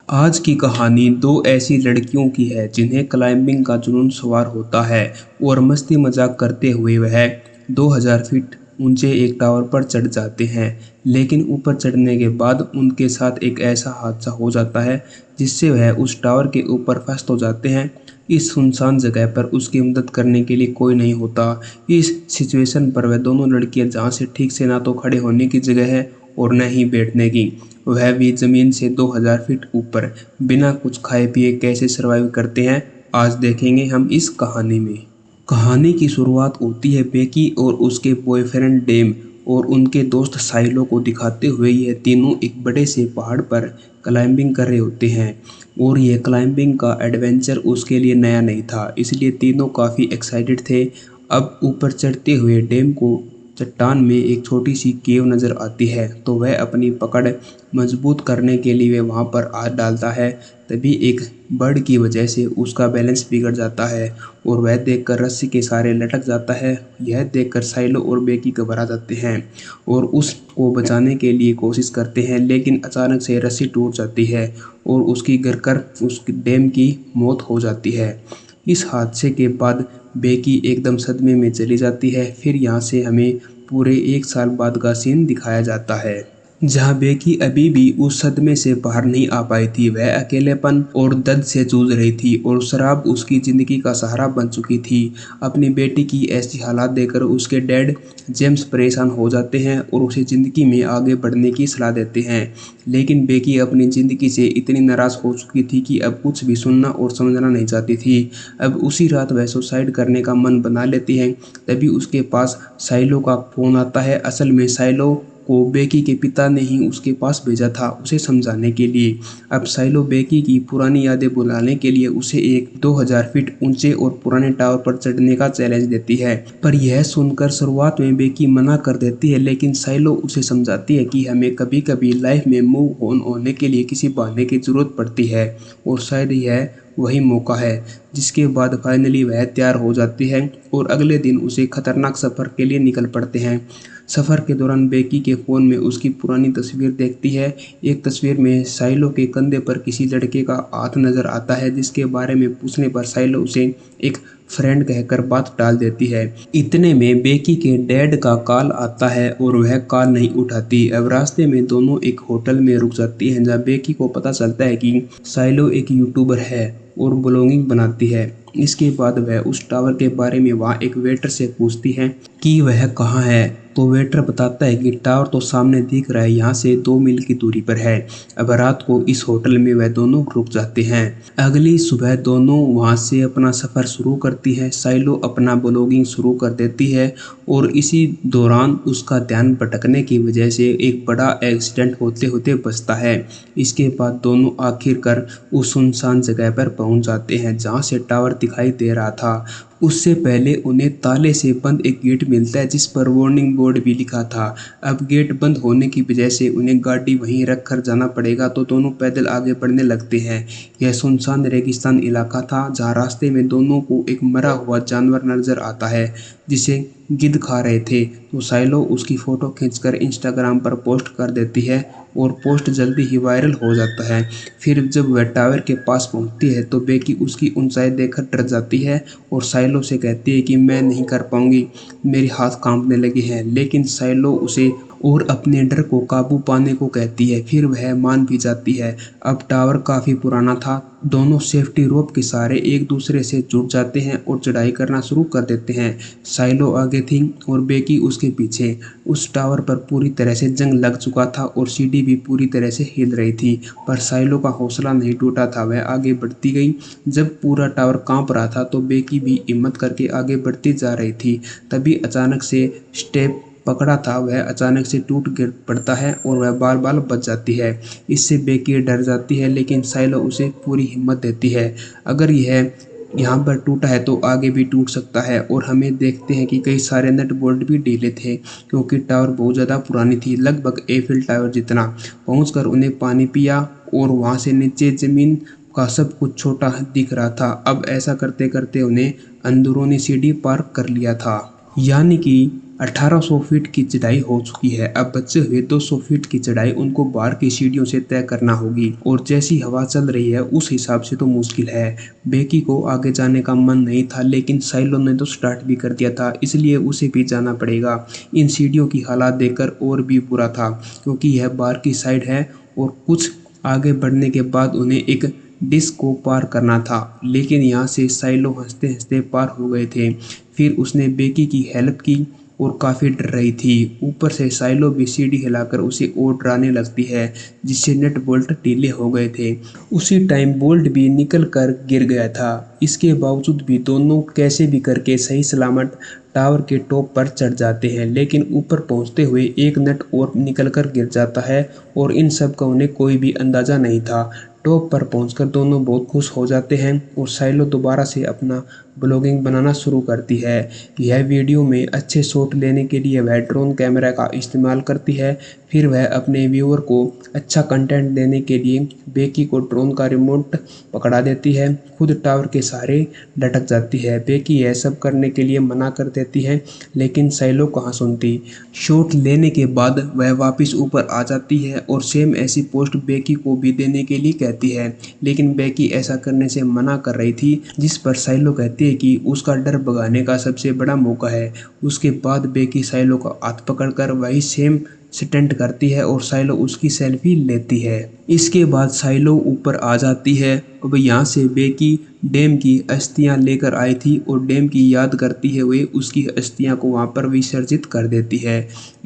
आज की कहानी दो ऐसी लड़कियों की है जिन्हें क्लाइंबिंग का जुनून सवार होता है और मस्ती मजाक करते हुए वह 2000 फीट ऊंचे एक टावर पर चढ़ जाते हैं। लेकिन ऊपर चढ़ने के बाद उनके साथ एक ऐसा हादसा हो जाता है जिससे वह उस टावर के ऊपर फंस तो जाते हैं। इस सुनसान जगह पर उसकी मदद करने के लिए कोई नहीं होता। इस सिचुएशन पर वह दोनों लड़कियां जहाँ से ठीक से ना तो खड़े होने की जगह है और न ही बैठने की, वह भी जमीन से 2000 फीट ऊपर बिना कुछ खाए पिए कैसे सरवाइव करते हैं, आज देखेंगे हम इस कहानी में। कहानी की शुरुआत होती है बेकी और उसके बॉयफ्रेंड डेम और उनके दोस्त साइलो को दिखाते हुए। यह तीनों एक बड़े से पहाड़ पर क्लाइंबिंग कर रहे होते हैं और यह क्लाइंबिंग का एडवेंचर उसके लिए नया नहीं था, इसलिए तीनों काफ़ी एक्साइटेड थे। अब ऊपर चढ़ते हुए डेम को चट्टान में एक छोटी सी केव नजर आती है, तो वह अपनी पकड़ मजबूत करने के लिए वह वहां पर हाथ डालता है। तभी एक बर्ड की वजह से उसका बैलेंस बिगड़ जाता है और वह देखकर रस्सी के सहारे लटक जाता है। यह देखकर साइलो और बेकी घबरा जाते हैं और उसको बचाने के लिए कोशिश करते हैं, लेकिन अचानक से रस्सी टूट जाती है और उसकी गिरकर उस डैम की मौत हो जाती है। इस हादसे के बाद बेकी एकदम सदमे में चली जाती है। फिर यहाँ से हमें पूरे 1 साल बाद का सीन दिखाया जाता है, जहाँ बेकी अभी भी उस सदमे से बाहर नहीं आ पाई थी। वह अकेलेपन और दर्द से जूझ रही थी और शराब उसकी जिंदगी का सहारा बन चुकी थी। अपनी बेटी की ऐसी हालात देखकर उसके डैड जेम्स परेशान हो जाते हैं और उसे जिंदगी में आगे बढ़ने की सलाह देते हैं। लेकिन बेकी अपनी जिंदगी से इतनी नाराज हो चुकी थी कि अब कुछ भी सुनना और समझना नहीं चाहती थी। अब उसी रात वह सुसाइड करने का मन बना लेती है। तभी उसके पास साइलो का फोन आता है। असल में साइलो को बेकी के पिता ने ही उसके पास भेजा था उसे समझाने के लिए। अब साइलो बेकी की पुरानी यादें भुलाने के लिए उसे एक 2000 फीट ऊंचे और पुराने टावर पर चढ़ने का चैलेंज देती है। पर यह सुनकर शुरुआत में बेकी मना कर देती है, लेकिन साइलो उसे समझाती है कि हमें कभी कभी लाइफ में मूव ऑन होने के लिए किसी बहाने की जरूरत पड़ती है और शायद यह वही मौका है। जिसके बाद फाइनली वह तैयार हो जाती है और अगले दिन उसे खतरनाक सफर के लिए निकल पड़ते हैं। सफर के दौरान बेकी के फोन में उसकी पुरानी तस्वीर देखती है। एक तस्वीर में साइलो के कंधे पर किसी लड़के का हाथ नजर आता है, जिसके बारे में पूछने पर साइलो उसे एक फ्रेंड कहकर बात टाल देती है। इतने में बेकी के डैड का कॉल आता है और वह कॉल नहीं उठाती। अब रास्ते में दोनों एक होटल में रुक जाती हैं, जहाँ बेकी को पता चलता है कि साइलो एक यूट्यूबर है और ब्लॉगिंग बनाती है। इसके बाद वह उस टावर के बारे में वहाँ एक वेटर से पूछती है कि वह कहाँ है, तो वेटर बताता है कि टावर तो सामने दिख रहा है, यहाँ से 2 मील की दूरी पर है। अब रात को इस होटल में वह दोनों रुक जाते हैं। अगली सुबह दोनों वहाँ से अपना सफर शुरू करती है। साइलो अपना ब्लॉगिंग शुरू कर देती है और इसी दौरान उसका ध्यान भटकने की वजह से एक बड़ा एक्सीडेंट होते होते बचता है। इसके बाद दोनों आखिरकार उस सुनसान जगह पर पहुंच जाते हैं जहां से टावर दिखाई दे रहा था। उससे पहले उन्हें ताले से बंद एक गेट मिलता है जिस पर वार्निंग बोर्ड भी लिखा था। अब गेट बंद होने की वजह से उन्हें गाड़ी वहीं रख कर जाना पड़ेगा, तो दोनों पैदल आगे बढ़ने लगते हैं। यह सुनसान रेगिस्तान इलाका था जहाँ रास्ते में दोनों को एक मरा हुआ जानवर नजर आता है जिसे गिद्ध खा रहे थे। तो साइलो उसकी फोटो खींचकर इंस्टाग्राम पर पोस्ट कर देती है और पोस्ट जल्दी ही वायरल हो जाता है। फिर जब वह टावर के पास पहुंचती है तो बेकी उसकी ऊंचाई देखकर डर जाती है और साइलो से कहती है कि मैं नहीं कर पाऊंगी, मेरे हाथ कांपने लगे हैं। लेकिन साइलो उसे और अपने डर को काबू पाने को कहती है। फिर वह मान भी जाती है। अब टावर काफी पुराना था। दोनों सेफ्टी रोप के सहारे एक दूसरे से जुड़ जाते हैं और चढ़ाई करना शुरू कर देते हैं। साइलो आगे थी और बेकी उसके पीछे। उस टावर पर पूरी तरह से जंग लग चुका था और सीढ़ी भी पूरी तरह से हिल रही थी, पर साइलो का हौसला नहीं टूटा था। वह आगे बढ़ती गई। जब पूरा टावर कांप रहा था तो बेकी भी हिम्मत करके आगे बढ़ती जा रही थी। तभी अचानक से स्टेप पकड़ा था वह अचानक से टूट गिर पड़ता है और वह बार बार बच जाती है। इससे बेकी डर जाती है, लेकिन साइलो उसे पूरी हिम्मत देती है। अगर यह यहाँ पर टूटा है तो आगे भी टूट सकता है। और हमें देखते हैं कि कई सारे नट बोल्ट भी ढीले थे क्योंकि टावर बहुत ज़्यादा पुरानी थी, लगभग एफिल टावर जितना। पहुंचकर उन्हें पानी पिया और वहां से नीचे जमीन का सब कुछ छोटा दिख रहा था। अब ऐसा करते करते उन्हें अंदरूनी सीढ़ी पार कर लिया था। यानी कि 1800 फीट की चढ़ाई हो चुकी है। अब बचे हुए 200 फीट की चढ़ाई उनको बाहर की सीढ़ियों से तय करना होगी और जैसी हवा चल रही है उस हिसाब से तो मुश्किल है। बेकी को आगे जाने का मन नहीं था, लेकिन साइलो ने तो स्टार्ट भी कर दिया था, इसलिए उसे भी जाना पड़ेगा। इन सीढ़ियों की हालात देखकर और भी बुरा था, क्योंकि यह बाहर की साइड है और कुछ आगे बढ़ने के बाद उन्हें एक डिस्क को पार करना था, लेकिन यहाँ से साइलो हंसते हंसते पार हो गए थे। फिर उसने बेकी की हेल्प की और काफ़ी डर रही थी। ऊपर से साइलो भी सीढ़ी हिलाकर उसे और डराने लगती है, जिससे नट बोल्ट ढीले हो गए थे। उसी टाइम बोल्ट भी निकल कर गिर गया था। इसके बावजूद भी दोनों कैसे भी करके सही सलामत टावर के टॉप पर चढ़ जाते हैं, लेकिन ऊपर पहुंचते हुए एक नट और निकलकर गिर जाता है और इन सब का उन्हें कोई भी अंदाजा नहीं था। टॉप पर पहुंचकर दोनों बहुत खुश हो जाते हैं और साइलो दोबारा से अपना ब्लॉगिंग बनाना शुरू करती है। यह वीडियो में अच्छे शॉट लेने के लिए वह ड्रोन कैमरा का इस्तेमाल करती है। फिर वह अपने व्यूअर को अच्छा कंटेंट देने के लिए बेकी को ड्रोन का रिमोट पकड़ा देती है, खुद टावर के सहारे लटक जाती है। बेकी यह सब करने के लिए मना कर देती है, लेकिन साइलो कहाँ सुनती। शॉट लेने के बाद वह वापस ऊपर आ जाती है और सेम ऐसी पोस्ट बेकी को भी देने के लिए कहती है, लेकिन बेकी ऐसा करने से मना कर रही थी, जिस पर साइलो कहती है कि उसका डर भगाने का सबसे बड़ा मौका है। उसके बाद बेकी साइलो का हाथ पकड़कर वही सेम स्टंट करती है और साइलो उसकी सेल्फी लेती है। इसके बाद साइलो ऊपर आ जाती है। अब यहाँ से बेकी डैम की अस्थियां लेकर आई थी और डैम की याद करती है हुए उसकी अस्थियां को वहाँ पर विसर्जित कर देती है।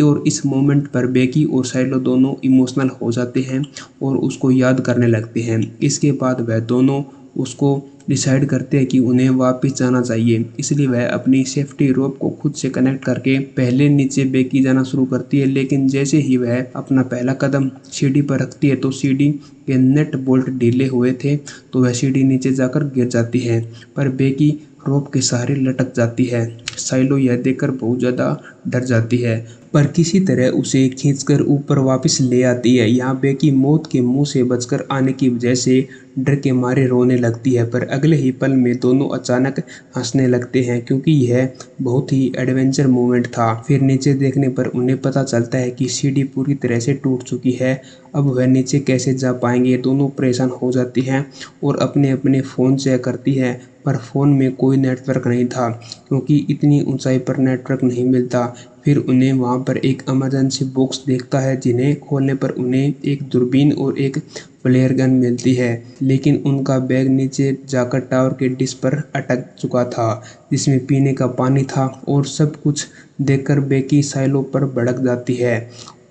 और इस मोमेंट पर बेकी और साइलो दोनों इमोशनल हो जाते हैं और उसको याद करने लगते हैं। इसके बाद वह दोनों उसको डिसाइड करते हैं कि उन्हें वापस जाना चाहिए, इसलिए वह अपनी सेफ्टी रोप को खुद से कनेक्ट करके पहले नीचे बेकी जाना शुरू करती है। लेकिन जैसे ही वह अपना पहला कदम सीढ़ी पर रखती है तो सीढ़ी के नट बोल्ट ढीले हुए थे, तो वह सीढ़ी नीचे जाकर गिर जाती है, पर बेकी रोप के सहारे लटक जाती है। साइलो यह देखकर बहुत ज़्यादा डर जाती है, पर किसी तरह उसे खींचकर ऊपर वापस ले आती है। यहाँ बेकी मौत के मुंह से बचकर आने की वजह से डर के मारे रोने लगती है, पर अगले ही पल में दोनों अचानक हंसने लगते हैं, क्योंकि यह बहुत ही एडवेंचर मोमेंट था। फिर नीचे देखने पर उन्हें पता चलता है कि सीढ़ी पूरी तरह से टूट चुकी है। अब वह नीचे कैसे जा पाएंगे, दोनों परेशान हो जाती हैं और अपने अपने फ़ोन चेक करती है, पर फ़ोन में कोई नेटवर्क नहीं था, क्योंकि इतनी ऊंचाई पर नेटवर्क नहीं मिलता। फिर उन्हें वहां पर एक इमरजेंसी बॉक्स देखता है, जिन्हें खोलने पर उन्हें एक दूरबीन और एक फ्लेयर गन मिलती है, लेकिन उनका बैग नीचे जाकर टावर के डिश पर अटक चुका था, जिसमें पीने का पानी था। और सब कुछ देखकर बेकी साइलो पर भड़क जाती है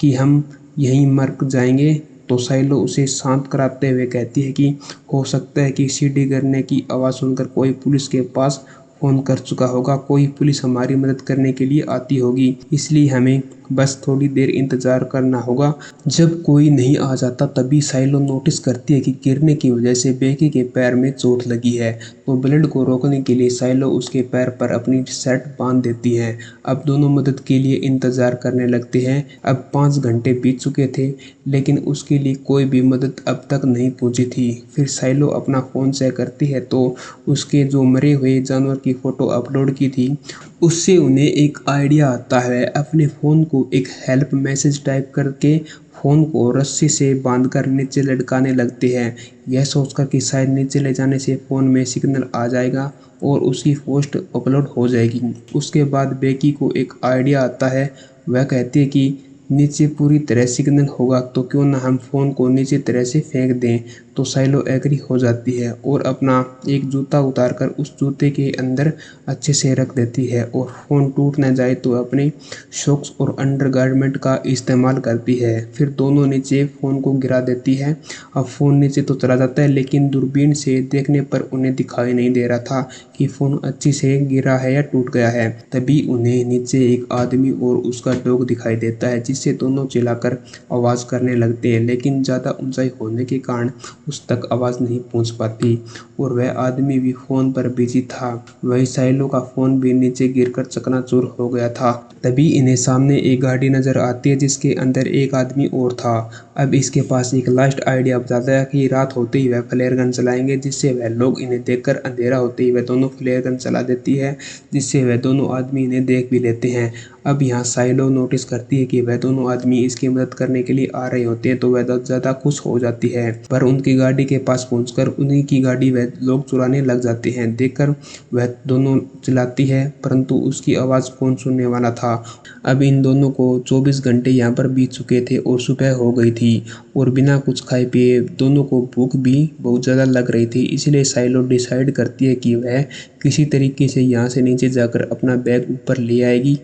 कि हम यहीं मर जाएंगे। तो साइलो उसे शांत कराते हुए कहती है कि हो सकता है कि सीढ़ी गिरने की आवाज़ सुनकर कोई पुलिस के पास फ़ोन कर चुका होगा, कोई पुलिस हमारी मदद करने के लिए आती होगी, इसलिए हमें बस थोड़ी देर इंतज़ार करना होगा। जब कोई नहीं आ जाता तभी साइलो नोटिस करती है कि गिरने की वजह से बेकी के पैर में चोट लगी है, तो ब्लड को रोकने के लिए साइलो उसके पैर पर अपनी शर्ट बांध देती है। अब दोनों मदद के लिए इंतज़ार करने लगते हैं। अब 5 घंटे बीत चुके थे, लेकिन उसके लिए कोई भी मदद अब तक नहीं पहुंची थी। फिर साइलो अपना फ़ोन चेक करती है तो उसके जो मरे हुए जानवर की फ़ोटो अपलोड की थी, उससे उन्हें एक आइडिया आता है। अपने फ़ोन को एक हेल्प मैसेज टाइप करके फ़ोन को रस्सी से बांधकर नीचे लटकाने लगते हैं, यह सोचकर कि शायद नीचे ले जाने से फ़ोन में सिग्नल आ जाएगा और उसकी पोस्ट अपलोड हो जाएगी। उसके बाद बेकी को एक आइडिया आता है। वह कहती है कि नीचे पूरी तरह सिग्नल होगा तो क्यों ना हम फ़ोन को नीचे तरह से फेंक दें। तो साइलो एग्री हो जाती है और अपना एक जूता उतारकर उस जूते के अंदर अच्छे से रख देती है और फ़ोन टूट न जाए तो अपने सॉक्स और अंडरगारमेंट का इस्तेमाल करती है। फिर दोनों नीचे फ़ोन को गिरा देती है। अब फ़ोन नीचे तो चला जाता है, लेकिन दूरबीन से देखने पर उन्हें दिखाई नहीं दे रहा था कि फ़ोन अच्छी से गिरा है या टूट गया है। तभी उन्हें नीचे एक आदमी और उसका डॉग दिखाई देता है, जिस जिससे दोनों चिल्लाकर आवाज़ करने लगते हैं, लेकिन ज़्यादा ऊंचाई होने के कारण उस तक आवाज़ नहीं पहुंच पाती और वह आदमी भी फ़ोन पर बिजी था। वहीं साइलो का फ़ोन भी नीचे गिरकर चकनाचूर हो गया था। तभी इन्हें सामने एक गाड़ी नज़र आती है जिसके अंदर एक आदमी और था। अब इसके पास एक लास्ट आइडिया बताता है कि रात होते ही वह फ्लेयर गन चलाएंगे, जिससे वह लोग इन्हें देखकर अंधेरा होते ही वह दोनों फ्लेयर गन चला देती है, जिससे वह दोनों आदमी इन्हें देख भी लेते हैं। अब यहाँ साइलो नोटिस करती है कि वह दोनों आदमी इसकी मदद करने के लिए आ रहे होते हैं, तो वह ज़्यादा खुश हो जाती है। पर उनकी गाड़ी के पास पहुंचकर उन्हीं की गाड़ी वह लोग चुराने लग जाते हैं। देखकर वह दोनों चिल्लाती है, परंतु उसकी आवाज़ कौन सुनने वाला था। अब इन दोनों को 24 घंटे यहाँ पर बीत चुके थे और सुबह हो गई थी और बिना कुछ खाए पिए दोनों को भूख भी बहुत ज़्यादा लग रही थी। इसलिए साइलो डिसाइड करती है कि वह किसी तरीके से यहाँ से नीचे जाकर अपना बैग ऊपर ले आएगी,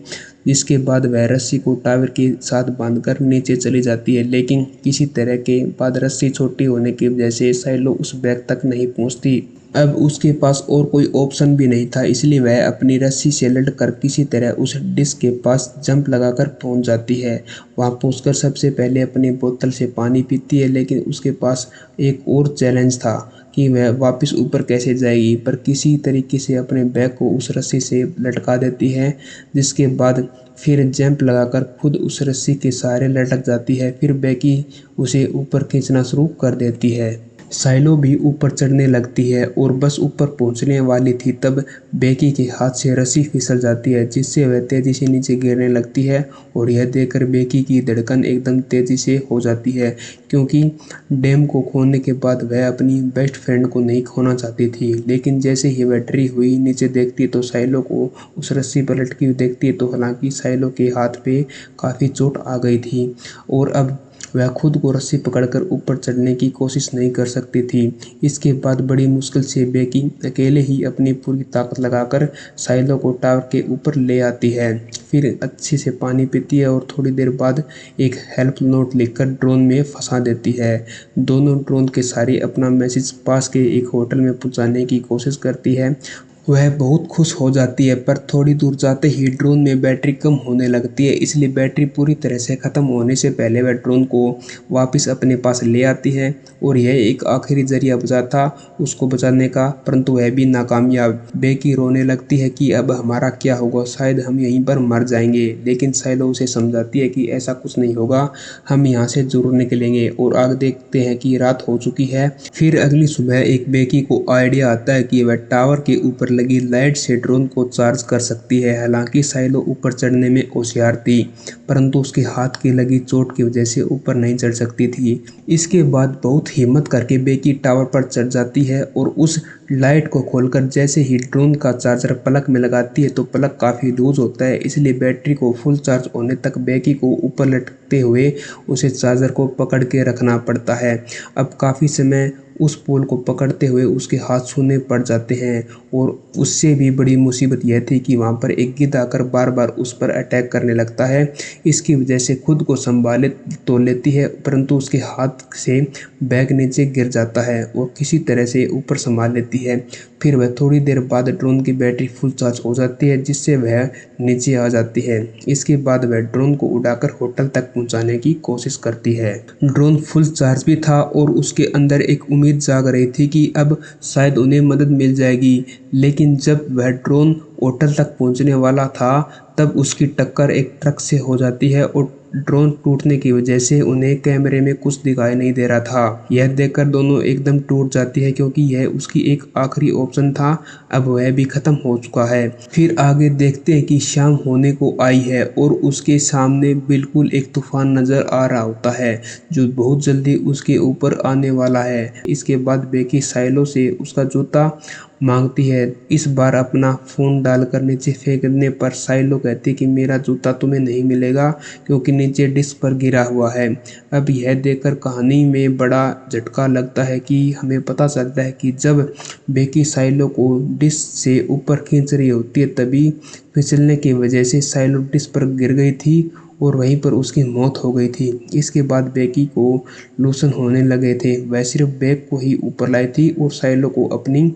जिसके बाद वह रस्सी को टावर के साथ बांधकर नीचे चली जाती है। लेकिन किसी तरह के बाद रस्सी छोटी होने की वजह से साइलो उस बैग तक नहीं पहुँचती। अब उसके पास और कोई ऑप्शन भी नहीं था, इसलिए वह अपनी रस्सी से लटकर किसी तरह उस डिस्क के पास जंप लगाकर पहुंच जाती है। वहां पहुंचकर सबसे पहले अपनी बोतल से पानी पीती है, लेकिन उसके पास एक और चैलेंज था कि वह वापस ऊपर कैसे जाएगी। पर किसी तरीके से अपने बैग को उस रस्सी से लटका देती है, जिसके बाद फिर जंप लगाकर खुद उस रस्सी के सहारे लटक जाती है। फिर बेकी उसे ऊपर खींचना शुरू कर देती है। साइलो भी ऊपर चढ़ने लगती है और बस ऊपर पहुंचने वाली थी, तब बेकी के हाथ से रस्सी फिसल जाती है, जिससे वह तेजी से नीचे गिरने लगती है। और यह देखकर बेकी की धड़कन एकदम तेजी से हो जाती है, क्योंकि डैम को खोने के बाद वह अपनी बेस्ट फ्रेंड को नहीं खोना चाहती थी। लेकिन जैसे ही वह डरी हुई नीचे देखती तो साइलो को उस रस्सी पर लटकी हुई देखती, तो हालांकि साइलो के हाथ पे काफ़ी चोट आ गई थी और अब वह खुद को रस्सी पकड़कर ऊपर चढ़ने की कोशिश नहीं कर सकती थी। इसके बाद बड़ी मुश्किल से बेकी अकेले ही अपनी पूरी ताकत लगाकर साइलो को टावर के ऊपर ले आती है। फिर अच्छे से पानी पीती है और थोड़ी देर बाद एक हेल्प नोट लिखकर ड्रोन में फंसा देती है। दोनों ड्रोन के सारे अपना मैसेज पास के एक होटल में पहुंचाने की कोशिश करती है। वह बहुत खुश हो जाती है, पर थोड़ी दूर जाते ही ड्रोन में बैटरी कम होने लगती है, इसलिए बैटरी पूरी तरह से ख़त्म होने से पहले वह ड्रोन को वापस अपने पास ले आती है। और यह एक आखिरी जरिया बचा था उसको बचाने का, परंतु वह भी नाकामयाब। बेकी रोने लगती है कि अब हमारा क्या होगा, शायद हम यहीं पर मर जाएंगे। लेकिन साइलो उसे समझाती है कि ऐसा कुछ नहीं होगा, हम यहाँ से जरूर निकलेंगे। और आगे देखते हैं कि रात हो चुकी है। फिर अगली सुबह एक बेकी को आइडिया आता है कि वह टावर के ऊपर लगी लाइट से ड्रोन को चार्ज कर सकती है। हालांकि साइलो ऊपर चढ़ने में होशियार थी, परंतु उसके हाथ की लगी चोट की वजह से ऊपर नहीं चढ़ सकती थी। इसके बाद बहुत हिम्मत करके बेकी टावर पर चढ़ जाती है और उस लाइट को खोलकर जैसे ही ड्रोन का चार्जर प्लग में लगाती है तो प्लग काफ़ी लूज होता है, इसलिए बैटरी को फुल चार्ज होने तक बेकी को ऊपर लटकते हुए उसे चार्जर को पकड़ के रखना पड़ता है। अब काफ़ी समय उस पोल को पकड़ते हुए उसके हाथ सूने पड़ जाते हैं। और उससे भी बड़ी मुसीबत यह थी कि वहाँ पर एक गिद्ध आकर बार बार उस पर अटैक करने लगता है। इसकी वजह से खुद को संभाले तो लेती है, परंतु उसके हाथ से बैग नीचे गिर जाता है और किसी तरह से ऊपर संभाल लेती है। फिर वह थोड़ी देर बाद ड्रोन की बैटरी फुल चार्ज हो जाती है, जिससे वह नीचे आ जाती है। इसके बाद वह ड्रोन को उड़ाकर होटल तक पहुंचाने की कोशिश करती है। ड्रोन फुल चार्ज भी था और उसके अंदर एक उम्मीद जाग रही थी कि अब शायद उन्हें मदद मिल जाएगी। लेकिन जब वह ड्रोन होटल तक पहुंचने वाला था, तब उसकी टक्कर एक ट्रक से हो जाती है और ड्रोन टूटने की वजह से उन्हें कैमरे में कुछ दिखाई नहीं दे रहा था। यह देखकर दोनों एकदम टूट जाती है, क्योंकि यह उसकी एक आखिरी ऑप्शन था, अब वह भी खत्म हो चुका है। फिर आगे देखते हैं कि शाम होने को आई है और उसके सामने बिल्कुल एक तूफान नजर आ रहा होता है, जो बहुत जल्दी उसके ऊपर आने वाला है। इसके बाद बेकी साइलो से उसका जूता मांगती है। इस बार अपना फ़ोन डालकर नीचे फेंकने पर साइलो कहती कि मेरा जूता तुम्हें नहीं मिलेगा, क्योंकि नीचे डिस्क पर गिरा हुआ है। अब यह देखकर कहानी में बड़ा झटका लगता है कि हमें पता चलता है कि जब बेकी साइलो को डिस्क से ऊपर खींच रही होती है, तभी फिसलने की वजह से साइलो डिस्क पर गिर गई थी और वहीं पर उसकी मौत हो गई थी। इसके बाद बेकी को लूसन होने लगे थे। वह सिर्फ बैग को ही ऊपर लाई थी और साइलो को अपनी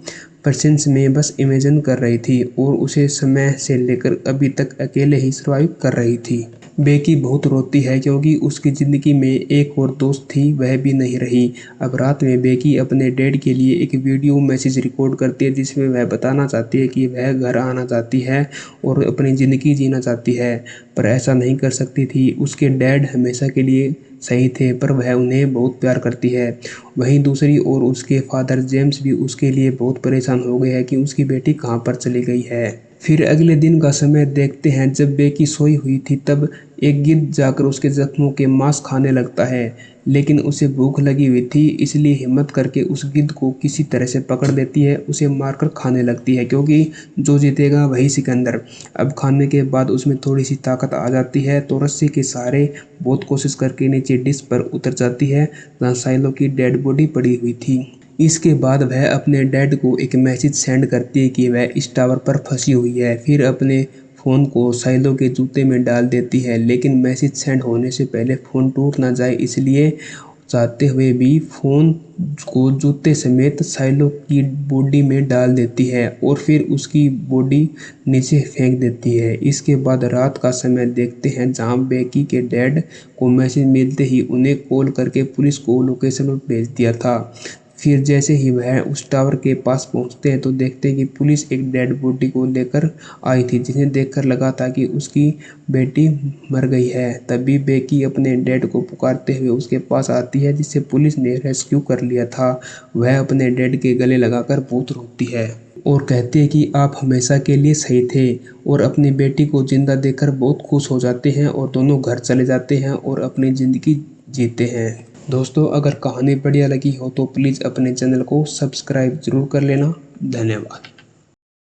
प्रेजेंस में बस इमेजिन कर रही थी और उसे समय से लेकर अभी तक अकेले ही सर्वाइव कर रही थी। बेकी बहुत रोती है क्योंकि उसकी ज़िंदगी में एक और दोस्त थी, वह भी नहीं रही। अब रात में बेकी अपने डैड के लिए एक वीडियो मैसेज रिकॉर्ड करती है जिसमें वह बताना चाहती है कि वह घर आना चाहती है और अपनी ज़िंदगी जीना चाहती है, पर ऐसा नहीं कर सकती थी। उसके डैड हमेशा के लिए सही थे, पर वह उन्हें बहुत प्यार करती है। वहीं दूसरी ओर उसके फादर जेम्स भी उसके लिए बहुत परेशान हो गए हैं कि उसकी बेटी कहाँ पर चली गई है। फिर अगले दिन का समय देखते हैं। जब बेकी सोई हुई थी तब एक गिद्ध जाकर उसके जख्मों के मांस खाने लगता है, लेकिन उसे भूख लगी हुई थी इसलिए हिम्मत करके उस गिद्ध को किसी तरह से पकड़ लेती है, उसे मारकर खाने लगती है क्योंकि जो जीतेगा वही सिकंदर। अब खाने के बाद उसमें थोड़ी सी ताकत आ जाती है तो रस्सी के सहारे बहुत कोशिश करके नीचे डिश पर उतर जाती है जहाँ साइलो की डेड बॉडी पड़ी हुई थी। इसके बाद वह अपने डैड को एक मैसेज सेंड करती है कि वह इस टावर पर फंसी हुई है। फिर अपने फ़ोन को साइलो के जूते में डाल देती है, लेकिन मैसेज सेंड होने से पहले फ़ोन टूट ना जाए इसलिए चाहते हुए भी फ़ोन को जूते समेत साइलो की बॉडी में डाल देती है और फिर उसकी बॉडी नीचे फेंक देती है। इसके बाद रात का समय देखते हैं जहां बेकी के डैड को मैसेज मिलते ही उन्हें कॉल करके पुलिस को लोकेशन पर भेज दिया था। फिर जैसे ही वह उस टावर के पास पहुंचते हैं तो देखते हैं कि पुलिस एक डेड बॉडी को लेकर आई थी जिन्हें देखकर लगा था कि उसकी बेटी मर गई है। तभी बेकी अपने डैड को पुकारते हुए उसके पास आती है जिसे पुलिस ने रेस्क्यू कर लिया था। वह अपने डैड के गले लगाकर बहुत रोती है और कहती है कि आप हमेशा के लिए सही थे, और अपनी बेटी को जिंदा देखकर बहुत खुश हो जाते हैं और दोनों घर चले जाते हैं और अपनी ज़िंदगी जीते हैं। दोस्तों, अगर कहानी बढ़िया लगी हो तो प्लीज़ अपने चैनल को सब्सक्राइब ज़रूर कर लेना। धन्यवाद।